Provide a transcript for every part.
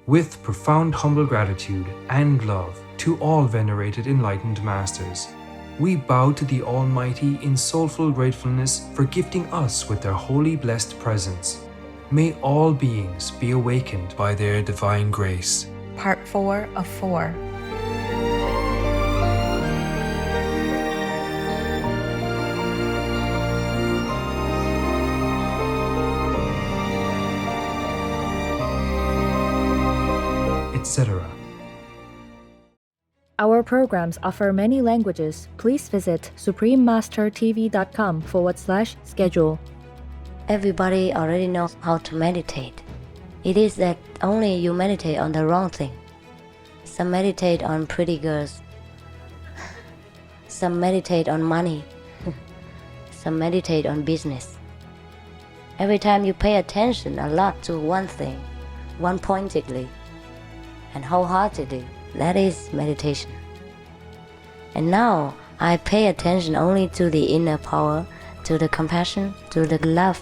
With profound humble gratitude and love to all venerated enlightened masters, we bow to the Almighty in soulful gratefulness for gifting us with their holy blessed presence. May all beings be awakened by their divine grace. Part 4 of 4. Etc. Our programs offer many languages. Please visit suprememastertv.com/schedule. Everybody already knows how to meditate. It is that only you meditate on the wrong thing. Some meditate on pretty girls. Some meditate on money. Some meditate on business. Every time you pay attention a lot to one thing, one-pointedly and wholeheartedly, that is meditation. And now I pay attention only to the inner power, to the compassion, to the love,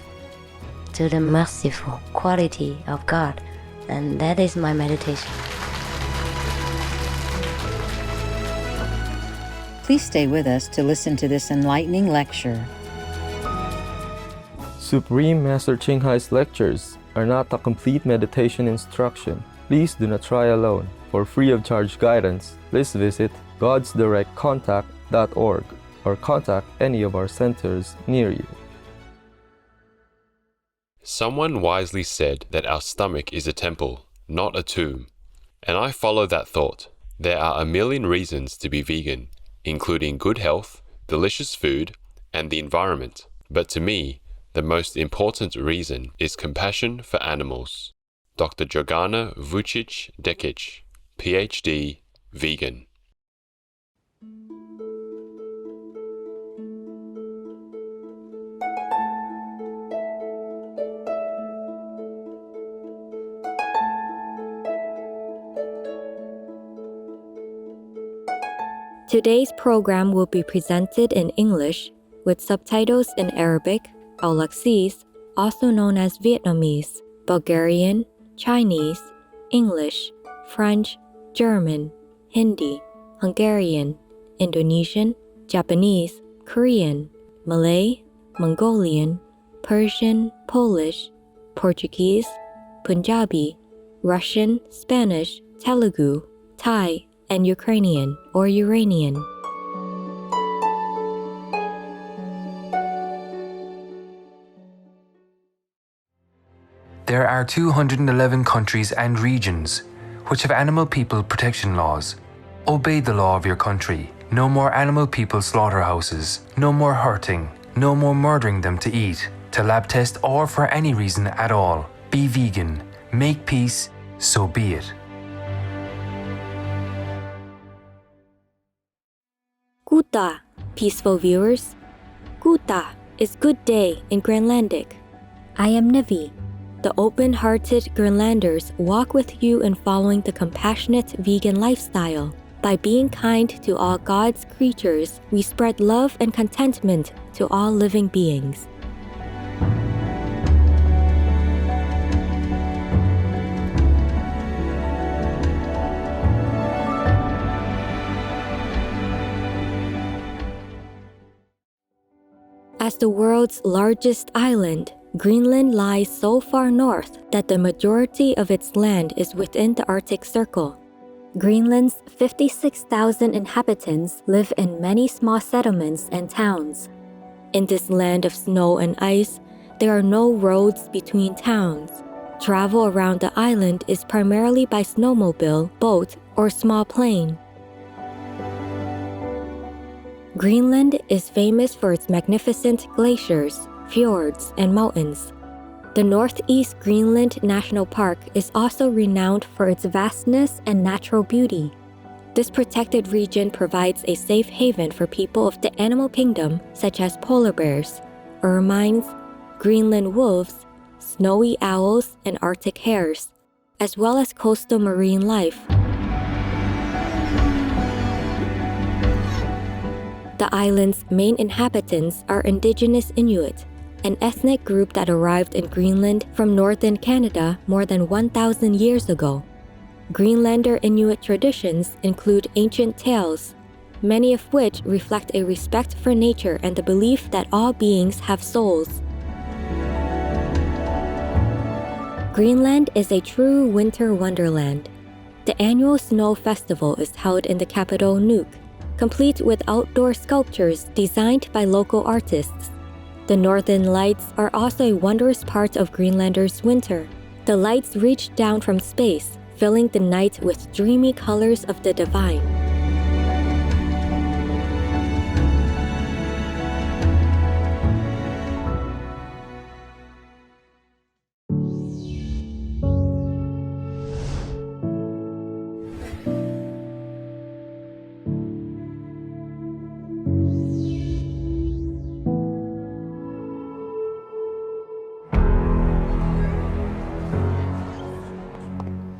to the merciful quality of God, and that is my meditation. Please stay with us to listen to this enlightening lecture. Supreme Master Ching Hai's lectures are not a complete meditation instruction. Please do not try alone. For free of charge guidance, please visit godsdirectcontact.org or contact any of our centers near you. Someone wisely said that our stomach is a temple, not a tomb. And I follow that thought. There are a million reasons to be vegan, including good health, delicious food, and the environment. But to me, the most important reason is compassion for animals. Dr. Jogana Vucic Dekic, PhD, vegan. Today's program will be presented in English with subtitles in Arabic, Aulacese, also known as Vietnamese, Bulgarian, Chinese, English, French, German, Hindi, Hungarian, Indonesian, Japanese, Korean, Malay, Mongolian, Persian, Polish, Portuguese, Punjabi, Russian, Spanish, Telugu, Thai, and Ukrainian or Uranian. There are 211 countries and regions which have animal people protection laws. Obey the law of your country. No more animal people slaughterhouses. No more hurting. No more murdering them to eat, to lab test, or for any reason at all. Be vegan. Make peace. So be it. Guta, peaceful viewers. Guta is good day in Greenlandic. I am Nevi. The open-hearted Greenlanders walk with you in following the compassionate vegan lifestyle. By being kind to all God's creatures, we spread love and contentment to all living beings. As the world's largest island, Greenland lies so far north that the majority of its land is within the Arctic Circle. Greenland's 56,000 inhabitants live in many small settlements and towns. In this land of snow and ice, there are no roads between towns. Travel around the island is primarily by snowmobile, boat, or small plane. Greenland is famous for its magnificent glaciers, fjords, and mountains. The Northeast Greenland National Park is also renowned for its vastness and natural beauty. This protected region provides a safe haven for people of the animal kingdom such as polar bears, ermines, Greenland wolves, snowy owls, and Arctic hares, as well as coastal marine life. The island's main inhabitants are indigenous Inuit, an ethnic group that arrived in Greenland from northern Canada more than 1,000 years ago. Greenlander Inuit traditions include ancient tales, many of which reflect a respect for nature and the belief that all beings have souls. Greenland is a true winter wonderland. The annual snow festival is held in the capital Nuuk, complete with outdoor sculptures designed by local artists. The northern lights are also a wondrous part of Greenlanders' winter. The lights reach down from space, filling the night with dreamy colors of the divine.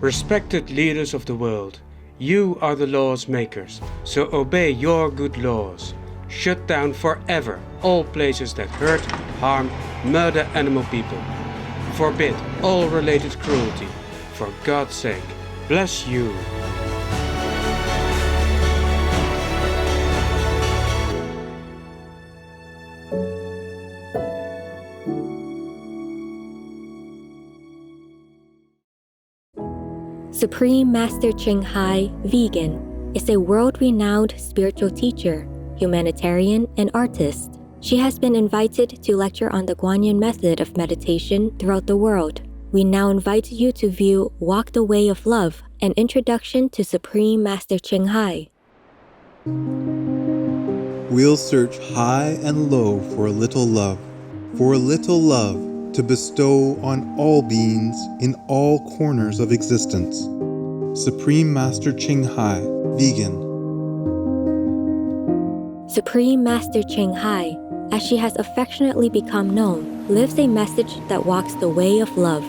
Respected leaders of the world, you are the laws makers, so obey your good laws. Shut down forever all places that hurt, harm, murder animal people. Forbid all related cruelty. For God's sake, bless you. Supreme Master Ching Hai, vegan, is a world-renowned spiritual teacher, humanitarian, and artist. She has been invited to lecture on the Guanyin method of meditation throughout the world. We now invite you to view Walk the Way of Love, an introduction to Supreme Master Ching Hai. We'll search high and low for a little love to bestow on all beings in all corners of existence. Supreme Master Ching Hai, vegan. Supreme Master Ching Hai, as she has affectionately become known, lives a message that walks the way of love.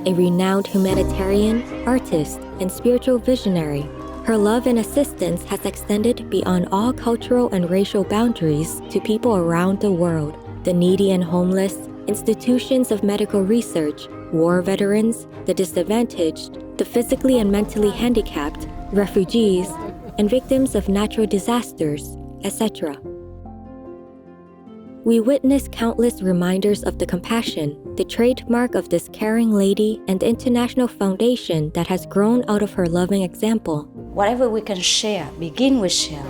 A renowned humanitarian, artist, and spiritual visionary, her love and assistance has extended beyond all cultural and racial boundaries to people around the world, the needy and homeless, institutions of medical research, war veterans, the disadvantaged, the physically and mentally handicapped, refugees, and victims of natural disasters, etc. We witness countless reminders of the compassion, the trademark of this caring lady, and the international foundation that has grown out of her loving example. Whatever we can share, begin with sharing.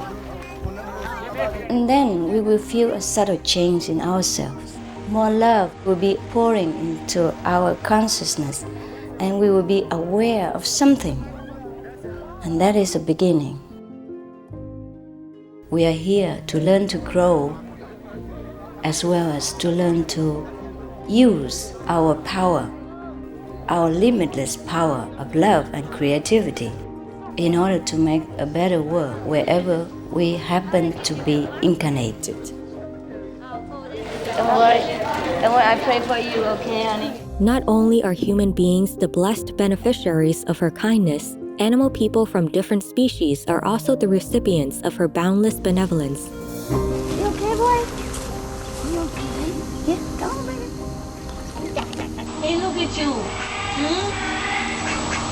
And then we will feel a subtle change in ourselves. More love will be pouring into our consciousness, and we will be aware of something. And that is a beginning. We are here to learn to grow, as well as to learn to use our power, our limitless power of love and creativity, in order to make a better world wherever we happen to be incarnated. Don't worry, I pray for you, okay, honey? Not only are human beings the blessed beneficiaries of her kindness, animal people from different species are also the recipients of her boundless benevolence. You okay, boy? You okay? Yeah, come on, baby. Hey, look at you.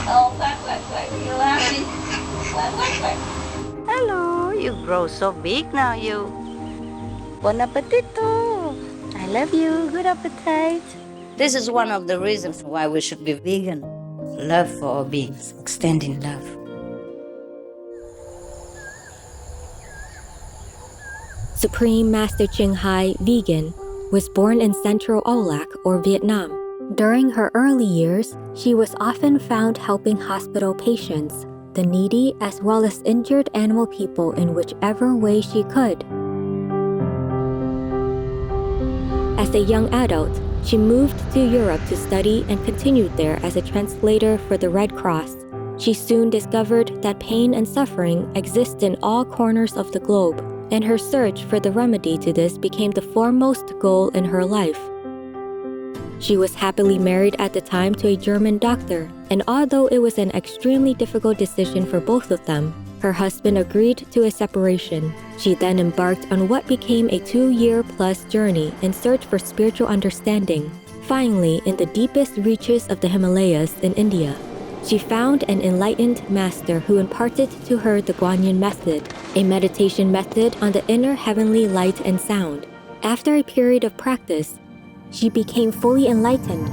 Oh, quack. You happy? Quack. Hello, you grow so big now, you. Bon appetito. I love you. Good appetite. This is one of the reasons why we should be vegan. Love for all beings, extending love. Supreme Master Ching Hai, vegan, was born in Central Olac, or Vietnam. During her early years, she was often found helping hospital patients, the needy as well as injured animal people in whichever way she could. As a young adult, she moved to Europe to study and continued there as a translator for the Red Cross. She soon discovered that pain and suffering exist in all corners of the globe, and her search for the remedy to this became the foremost goal in her life. She was happily married at the time to a German doctor, and although it was an extremely difficult decision for both of them, her husband agreed to a separation. She then embarked on what became a 2-year-plus journey in search for spiritual understanding, finally in the deepest reaches of the Himalayas in India. She found an enlightened master who imparted to her the Guanyin method, a meditation method on the inner heavenly light and sound. After a period of practice, she became fully enlightened.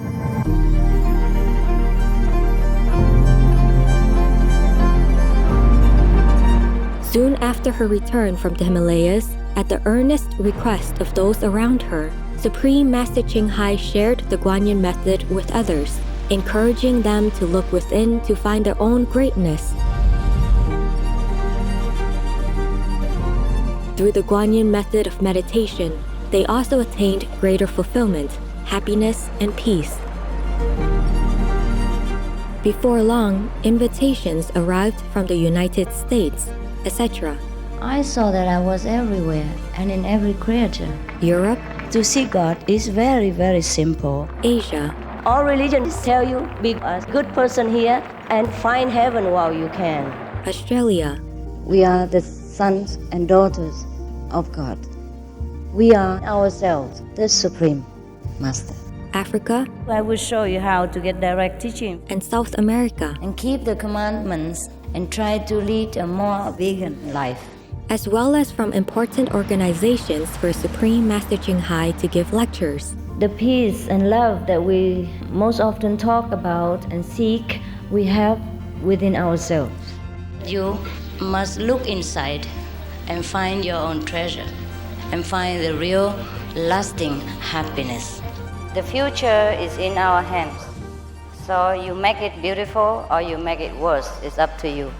Soon after her return from the Himalayas, at the earnest request of those around her, Supreme Master Ching Hai shared the Guanyin method with others, encouraging them to look within to find their own greatness. Through the Guanyin method of meditation, they also attained greater fulfillment, happiness, and peace. Before long, invitations arrived from the United States, etc. I saw that I was everywhere and in every creature. Europe, To see God is very, very simple. Asia, All religions tell you be a good person here and find heaven while you can. Australia, We are the sons and daughters of God. We are ourselves the Supreme Master. Africa, I will show you how to get direct teaching and South America, and keep the commandments and try to lead a more vegan life. as well as from important organizations for Supreme Master Ching Hai to give lectures. The peace and love that we most often talk about and seek, we have within ourselves. You must look inside and find your own treasure and find the real, lasting happiness. The future is in our hands. So you make it beautiful or you make it worse. It's up to you.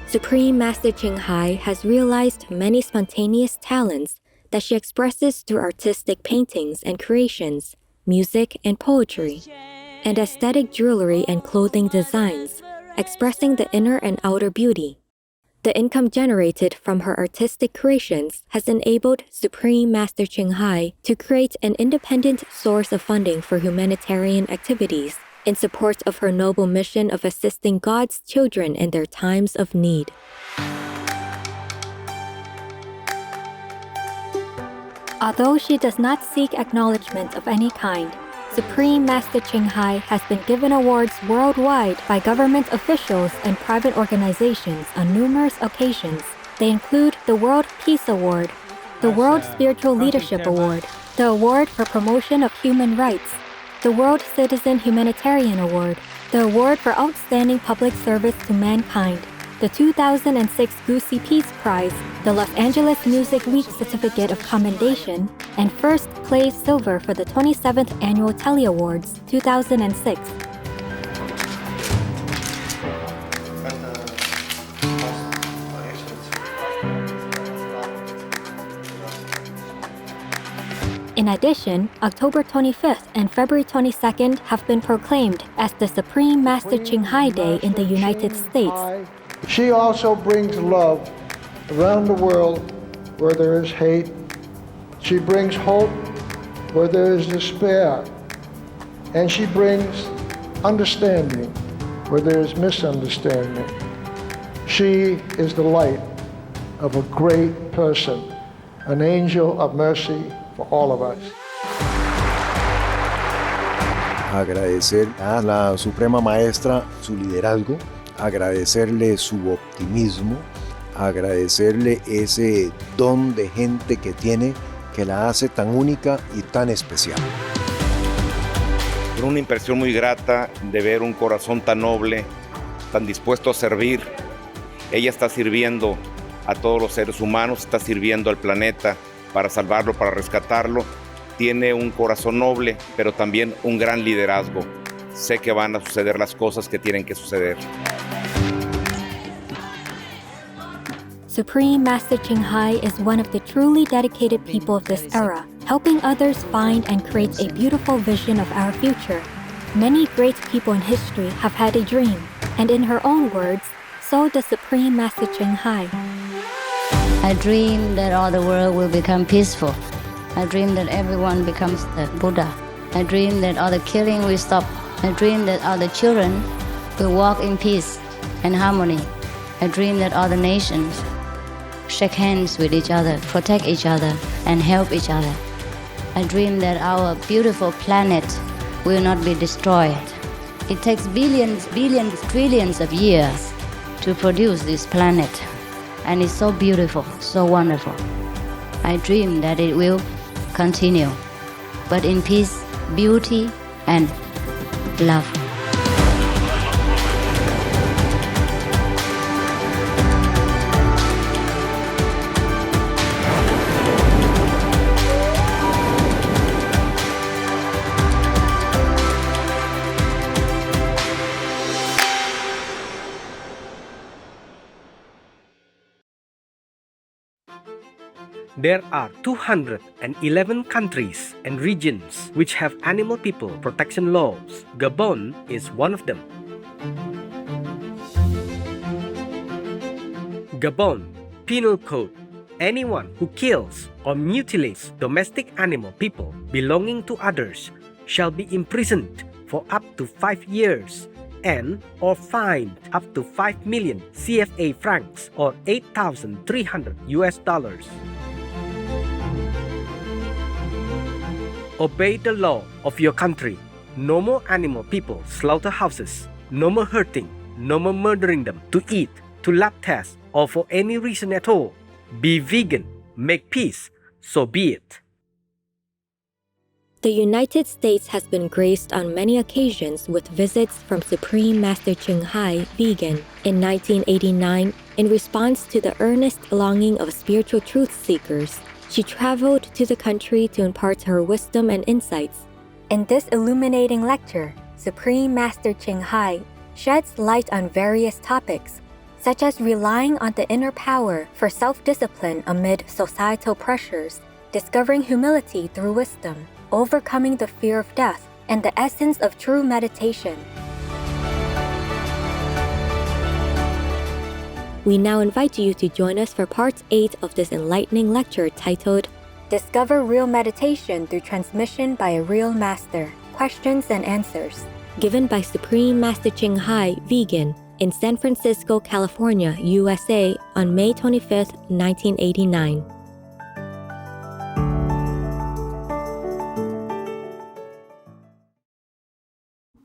Supreme Master Ching Hai has realized many spontaneous talents that she expresses through artistic paintings and creations, music and poetry, and aesthetic jewelry and clothing designs, expressing the inner and outer beauty. The income generated from her artistic creations has enabled Supreme Master Ching Hai to create an independent source of funding for humanitarian activities in support of her noble mission of assisting God's children in their times of need. Although she does not seek acknowledgement of any kind, Supreme Master Ching Hai has been given awards worldwide by government officials and private organizations on numerous occasions. They include the World Peace Award, the World Spiritual Leadership Award, the Award for Promotion of Human Rights, the World Citizen Humanitarian Award, the Award for Outstanding Public Service to Mankind, the 2006 Gucci Peace Prize, the Los Angeles Music Week Certificate of Commendation, and first place silver for the 27th Annual Telly Awards 2006. In addition, October 25th and February 22nd have been proclaimed as the Supreme Master Ching Hai Day in the United States. She also brings love around the world where there is hate. She brings hope where there is despair. And she brings understanding where there is misunderstanding. She is the light of a great person, an angel of mercy for all of us. Agradecer a la Suprema Maestra su liderazgo, agradecerle su optimismo, agradecerle ese don de gente que tiene que la hace tan única y tan especial. Una impresión muy grata de ver un corazón tan noble, tan dispuesto a servir. Ella está sirviendo a todos los seres humanos, está sirviendo al planeta para salvarlo, para rescatarlo. Tiene un corazón noble, pero también un gran liderazgo. Sé que van a suceder las cosas que tienen que suceder. Supreme Master Ching Hai is one of the truly dedicated people of this era, helping others find and create a beautiful vision of our future. Many great people in history have had a dream, and in her own words, so does Supreme Master Ching Hai. I dream that all the world will become peaceful. I dream that everyone becomes the Buddha. I dream that all the killing will stop. I dream that all the children will walk in peace and harmony. I dream that all the nations shake hands with each other, protect each other, and help each other. I dream that our beautiful planet will not be destroyed. It takes billions, trillions of years to produce this planet. And it's so beautiful, so wonderful. I dream that it will continue, but in peace, beauty, and love. There are 211 countries and regions which have animal people protection laws. Gabon is one of them. Gabon Penal Code. Anyone who kills or mutilates domestic animal people belonging to others shall be imprisoned for up to 5 years and or fined up to 5 million CFA francs or $8,300 US. Obey the law of your country. No more animal people slaughterhouses. No more hurting. No more murdering them to eat, to lab test, or for any reason at all. Be vegan. Make peace. So be it. The United States has been graced on many occasions with visits from Supreme Master Ching Hai, vegan, in 1989 in response to the earnest longing of spiritual truth seekers. She traveled to the country to impart her wisdom and insights. In this illuminating lecture, Supreme Master Ching Hai sheds light on various topics, such as relying on the inner power for self-discipline amid societal pressures, discovering humility through wisdom, overcoming the fear of death, and the essence of true meditation. We now invite you to join us for part 8 of this enlightening lecture titled Discover Real Meditation Through Transmission by a Real Master, Questions and Answers, given by Supreme Master Ching Hai, vegan, in San Francisco, California, USA on May 25, 1989.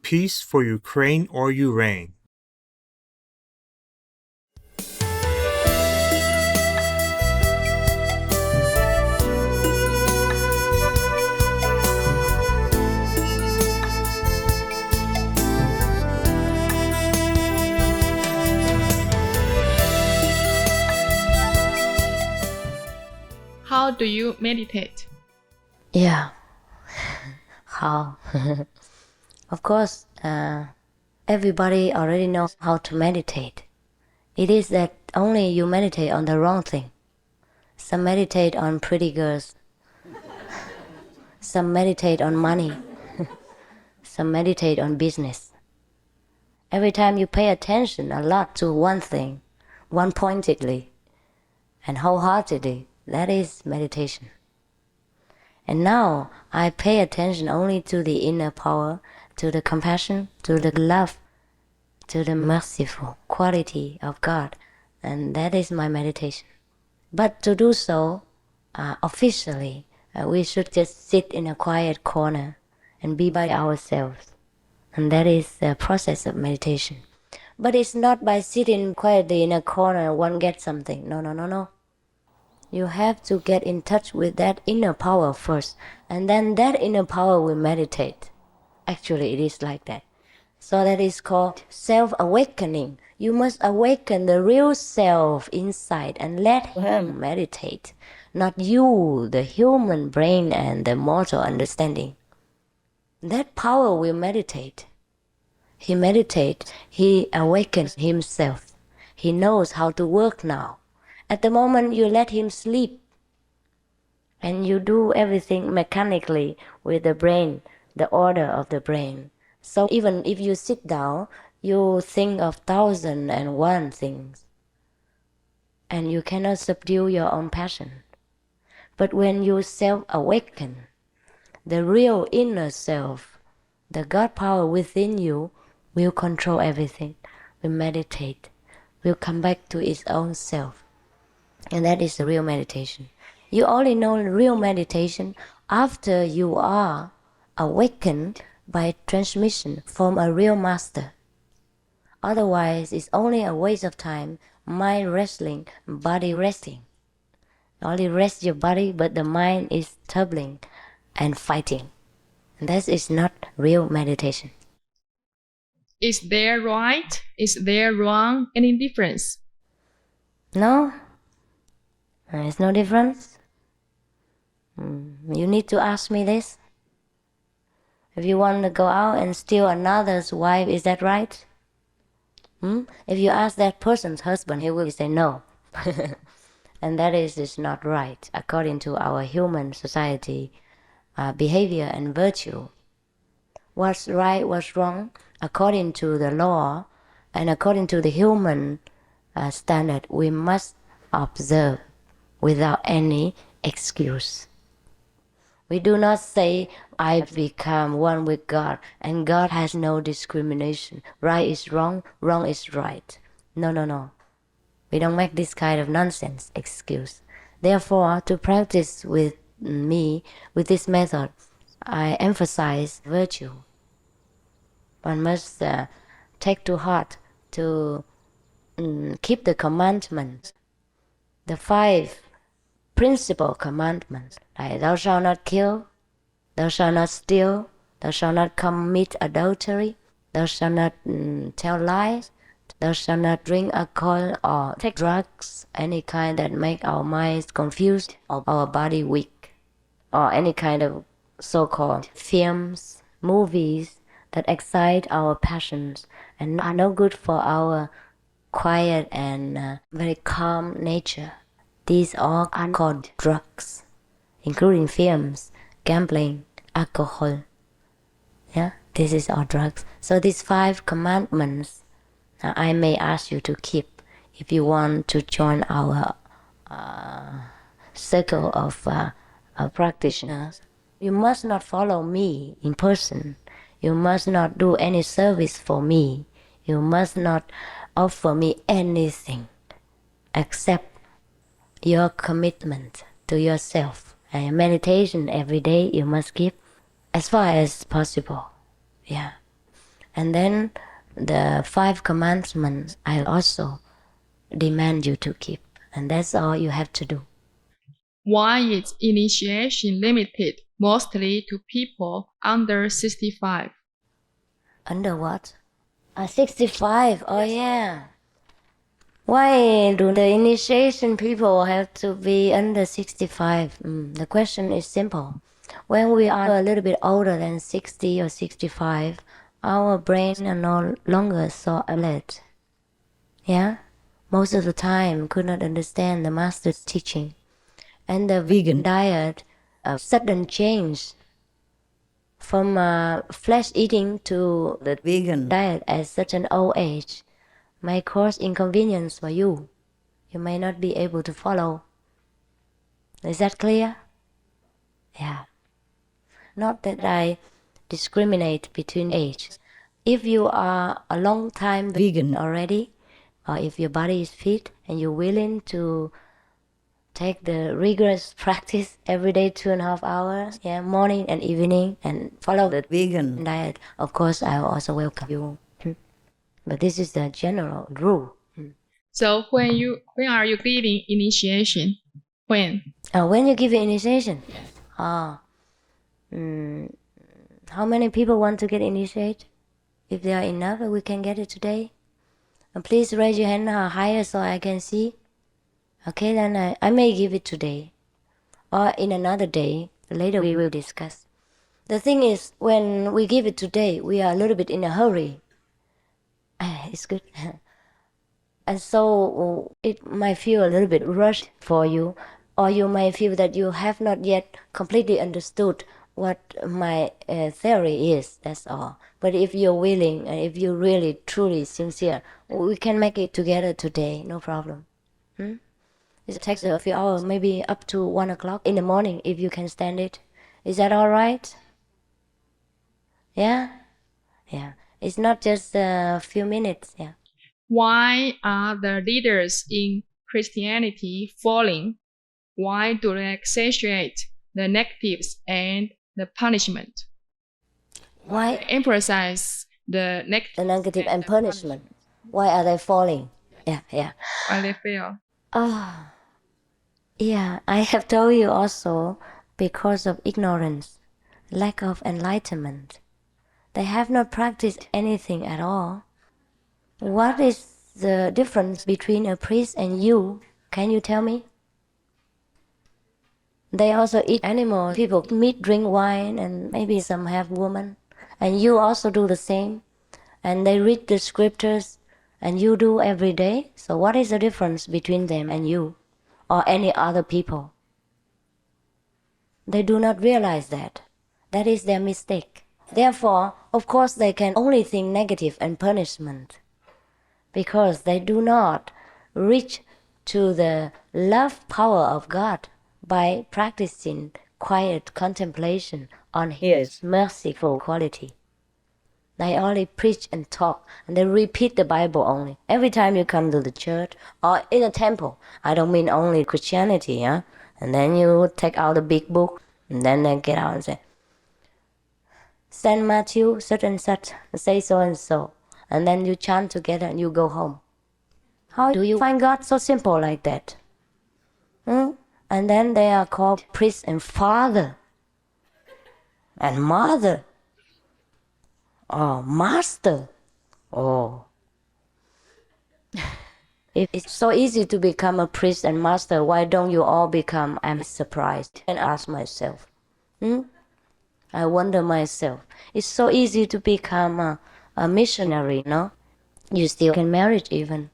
Peace for Ukraine or Ukraine. How do you meditate? Yeah. How? Of course, everybody already knows how to meditate. It is that only you meditate on the wrong thing. Some meditate on pretty girls. Some meditate on money. Some meditate on business. Every time you pay attention a lot to one thing, one-pointedly and wholeheartedly, that is meditation. And now I pay attention only to the inner power, to the compassion, to the love, to the merciful quality of God. And that is my meditation. But to do so officially, we should just sit in a quiet corner and be by ourselves. And that is the process of meditation. But it's not by sitting quietly in a corner one gets something. No. You have to get in touch with that inner power first, and then that inner power will meditate. Actually, it is like that. So that is called self-awakening. You must awaken the real self inside and let him meditate, not you, the human brain and the mortal understanding. That power will meditate. He meditates, he awakens himself. He knows how to work now. At the moment you let him sleep and you do everything mechanically with the brain, the order of the brain. So even if you sit down, you think of 1,001 things and you cannot subdue your own passion. But when you self-awaken, the real inner self, the God power within you will control everything, will meditate, will come back to its own self. And that is the real meditation. You only know real meditation after you are awakened by transmission from a real master. Otherwise, it's only a waste of time, mind wrestling, body resting. Only rest your body, but the mind is turbulent and fighting. And that is not real meditation. Is there right? Is there wrong? Any difference? No, there's no difference. You need to ask me this. If you want to go out and steal another's wife, is that right? If you ask that person's husband, he will say no. And that is not right according to our human society behavior and virtue. What's right, what's wrong, according to the law and according to the human standard, we must observe without any excuse. We do not say, I become one with God, and God has no discrimination. Right is wrong, wrong is right. No. We don't make this kind of nonsense excuse. Therefore, to practice with me, with this method, I emphasize virtue. One must take to heart to keep the commandments, the 5 principal commandments, like thou shalt not kill, thou shalt not steal, thou shalt not commit adultery, thou shalt not tell lies, thou shalt not drink alcohol or take drugs, any kind that make our minds confused or our body weak, or any kind of so-called films, movies that excite our passions and are no good for our quiet and very calm nature. These all are called drugs, including films, gambling, alcohol. Yeah, this is all drugs. So these 5 commandments I may ask you to keep if you want to join our circle of practitioners. You must not follow me in person. You must not do any service for me. You must not offer me anything except your commitment to yourself. And meditation every day you must keep as far as possible. Yeah. And then the 5 commandments I also demand you to keep. And that's all you have to do. Why is initiation limited mostly to people under 65? Under what? 65, oh yeah. Why do the initiation people have to be under 65? The question is simple. When we are a little bit older than 60 or 65, our brains are no longer so alert. Yeah? Most of the time could not understand the master's teaching. And the vegan diet, a sudden change from flesh eating to the vegan diet at such an old age may cause inconvenience for you. You may not be able to follow. Is that clear? Yeah. Not that I discriminate between ages. If you are a long time vegan already, or if your body is fit and you're willing to take the rigorous practice every day 2.5 hours, morning and evening, and follow the vegan diet, of course I will also welcome you. But this is the general rule. So when are you giving initiation? When? When you give initiation? How many people want to get initiated? If there are enough, we can get it today. Please raise your hand higher so I can see. Okay, then I may give it today. Or in another day. Later we will discuss. The thing is, when we give it today, we are a little bit in a hurry. It's good. And so it might feel a little bit rushed for you. Or you may feel that you have not yet completely understood what my theory is, that's all. But if you're willing, and if you're really, truly sincere, we can make it together today, no problem. It takes a few hours, maybe up to 1 o'clock in the morning, if you can stand it. Is that all right? Yeah? Yeah. It's not just a few minutes, yeah. Why are the leaders in Christianity falling? Why do they exaggerate the negatives and the punishment? Why emphasize the negative and punishment? Why are they falling? Yeah. Why they fail? Yeah, I have told you also because of ignorance, lack of enlightenment. They have not practiced anything at all. What is the difference between a priest and you? Can you tell me? They also eat animals. People meat, drink wine, and maybe some have women. And you also do the same. And they read the scriptures, and you do every day. So what is the difference between them and you, or any other people? They do not realize that. That is their mistake. Therefore, of course, they can only think negative and punishment, because they do not reach to the love power of God by practicing quiet contemplation on His merciful quality. They only preach and talk, and they repeat the Bible only. Every time you come to the church or in a temple, I don't mean only Christianity, and then you take out the big book, and then they get out and say, Saint Matthew, such and such, say so and so. And then you chant together and you go home. How do you find God so simple like that? And then they are called priest and father and mother or master. If it's so easy to become a priest and master, why don't you all become? I'm surprised and ask myself. I wonder myself. It's so easy to become a missionary, no? You still can marry even.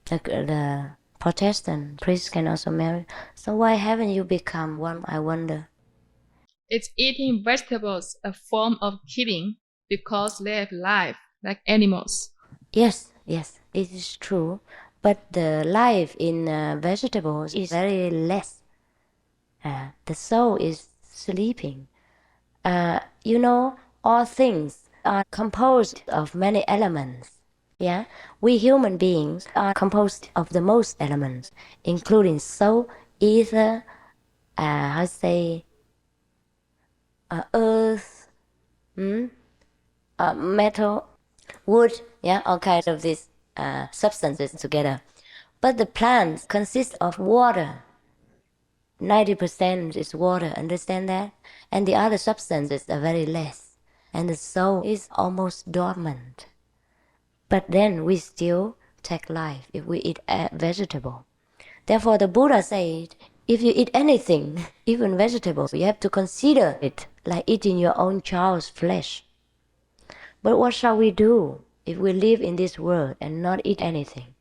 The Protestant priests can also marry. So why haven't you become one, I wonder? It's eating vegetables a form of killing because they have life like animals. Yes, it is true. But the life in vegetables is very less. The soul is sleeping. All things are composed of many elements. Yeah, we human beings are composed of the most elements, including soul, ether, earth, metal, wood. Yeah, all kinds of these substances together. But the plants consist of water. 90% is water, understand that? And the other substances are very less. And the soul is almost dormant. But then we still take life if we eat a vegetable. Therefore the Buddha said, if you eat anything, even vegetables, you have to consider it like eating your own child's flesh. But what shall we do if we live in this world and not eat anything?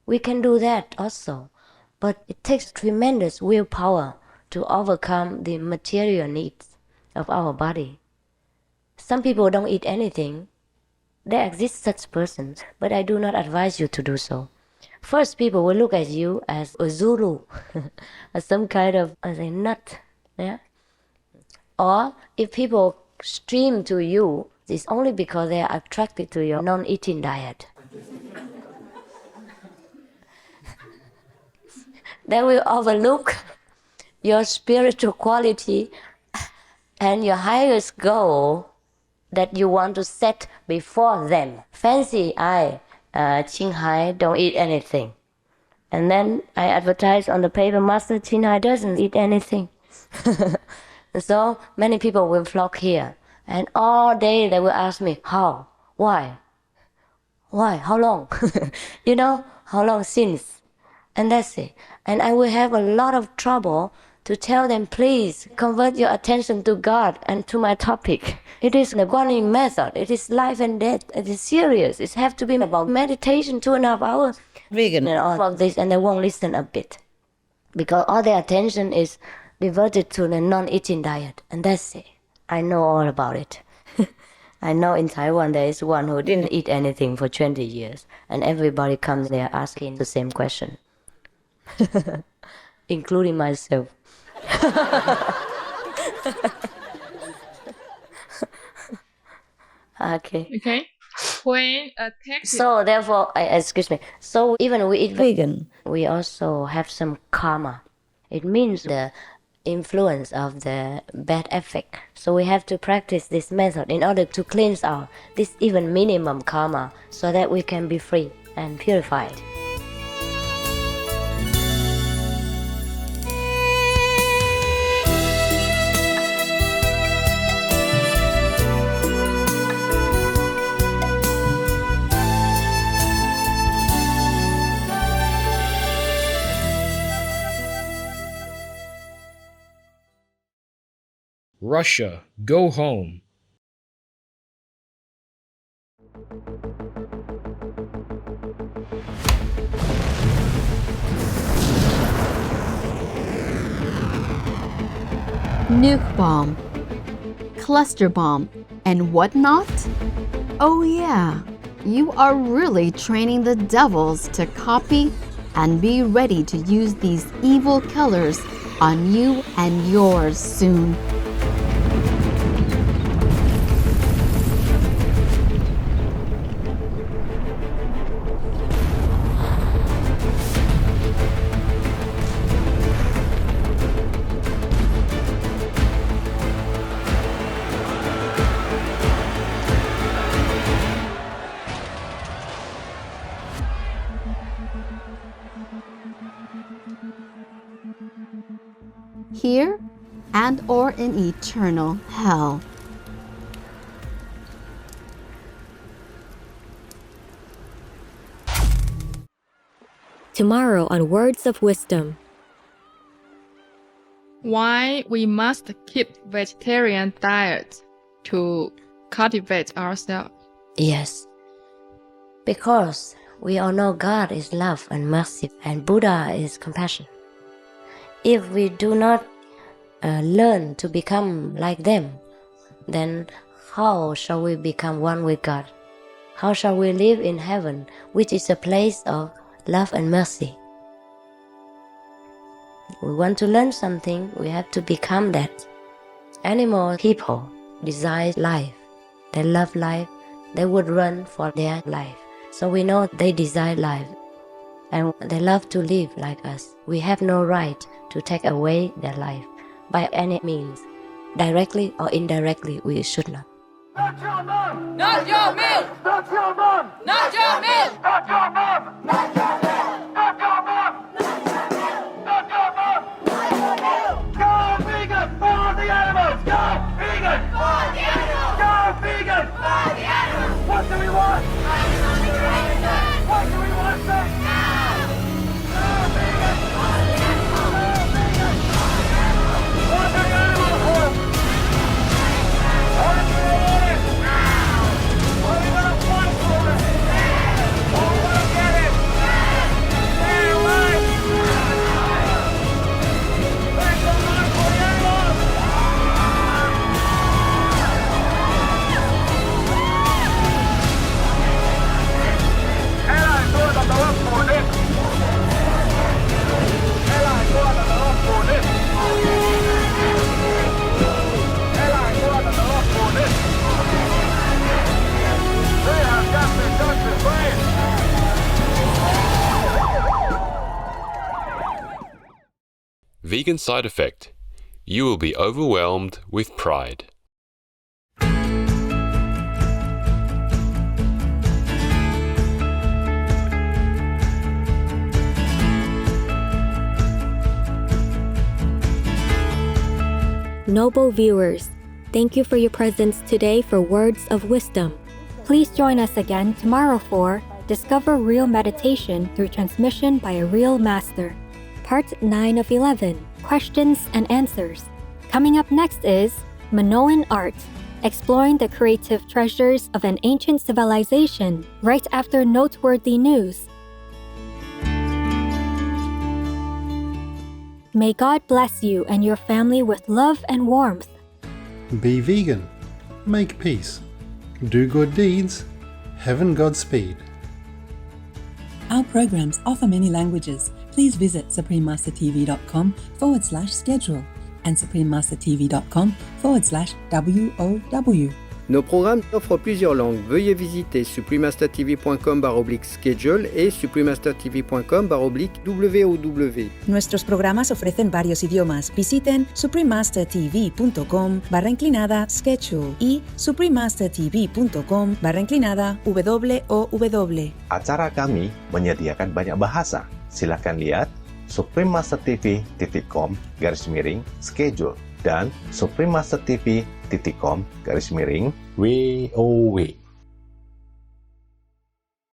We can do that also. But it takes tremendous willpower to overcome the material needs of our body. Some people don't eat anything. There exist such persons, but I do not advise you to do so. First, people will look at you as a Zulu, as some kind of nut. Yeah? Or if people stream to you, it's only because they are attracted to your non-eating diet. They will overlook your spiritual quality and your highest goal that you want to set before them. Fancy I, Qinghai, don't eat anything. And then I advertise on the paper, Master Qinghai doesn't eat anything. So many people will flock here. And all day they will ask me, how? Why? Why? How long? How long since? And that's it. And I will have a lot of trouble to tell them, please convert your attention to God and to my topic. It is the Guanyin method. It is life and death. It is serious. It has to be about meditation 2.5 hours. Vegan and all of this, and they won't listen a bit. Because all their attention is diverted to the non-eating diet. And that's it. I know all about it. I know in Taiwan there is one who didn't eat anything for 20 years. And everybody comes there asking the same question. Including myself. Okay. When a text. So therefore, excuse me. So even we eat vegan, we also have some karma. It means the influence of the bad effect. So we have to practice this method in order to cleanse out this even minimum karma so that we can be free and purified. Russia, go home. Nuke bomb, cluster bomb, and whatnot? Oh yeah, you are really training the devils to copy and be ready to use these evil colors on you and yours soon. Here and or in eternal hell. Tomorrow on Words of Wisdom. Why we must keep vegetarian diet to cultivate ourselves? Yes, because we all know God is love and mercy and Buddha is compassion. If we do not learn to become like them, then how shall we become one with God? How shall we live in heaven, which is a place of love and mercy? We want to learn something, we have to become that. Animal people desire life. They love life. They would run for their life. So we know they desire life. And they love to live like us. We have no right to take away their life by any means. Directly or indirectly, we should not. Not your mom! Not your milk! Not your mom! Not your milk! Not your mom! Not your milk! Not your mom! Not your mom! Not your milk! Go vegan for the animals! Go vegan for the animals! Go vegan for the animals! What do we want? What do we want, sir? Go vegan for the animals! Go vegan for the animals! What do the animals want? What do they want? What are we gonna fight for it? What are we gonna get it? Stay alive! Make some life for the animals! Eläin tuotanto loppuu nyt! Eläin tuotanto loppuu nyt! Eläin tuotanto loppuu nyt! We have justice free! Vegan side effect. You will be overwhelmed with pride. Noble viewers, thank you for your presence today for Words of Wisdom. Please join us again tomorrow for Discover Real Meditation through Transmission by a Real Master, Part 9 of 11, Questions and Answers. Coming up next is Minoan Art, exploring the creative treasures of an ancient civilization, right after noteworthy news. May God bless you and your family with love and warmth. Be vegan. Make peace. Do good deeds. Heaven Godspeed. Our programs offer many languages. Please visit suprememastertv.com/schedule and suprememastertv.com/WOW. Nos programmes offrent plusieurs langues. Veuillez visiter suprememastertv.com/schedule et suprememastertv.com/WOW. Nuestros programas ofrecen varios idiomas. Visiten suprememastertv.com/schedule y suprememastertv.com/WOW. Acara kami menyediakan banyak bahasa. Silakan lihat suprememastertv.com/schedule dan suprememastertv.com/WOW.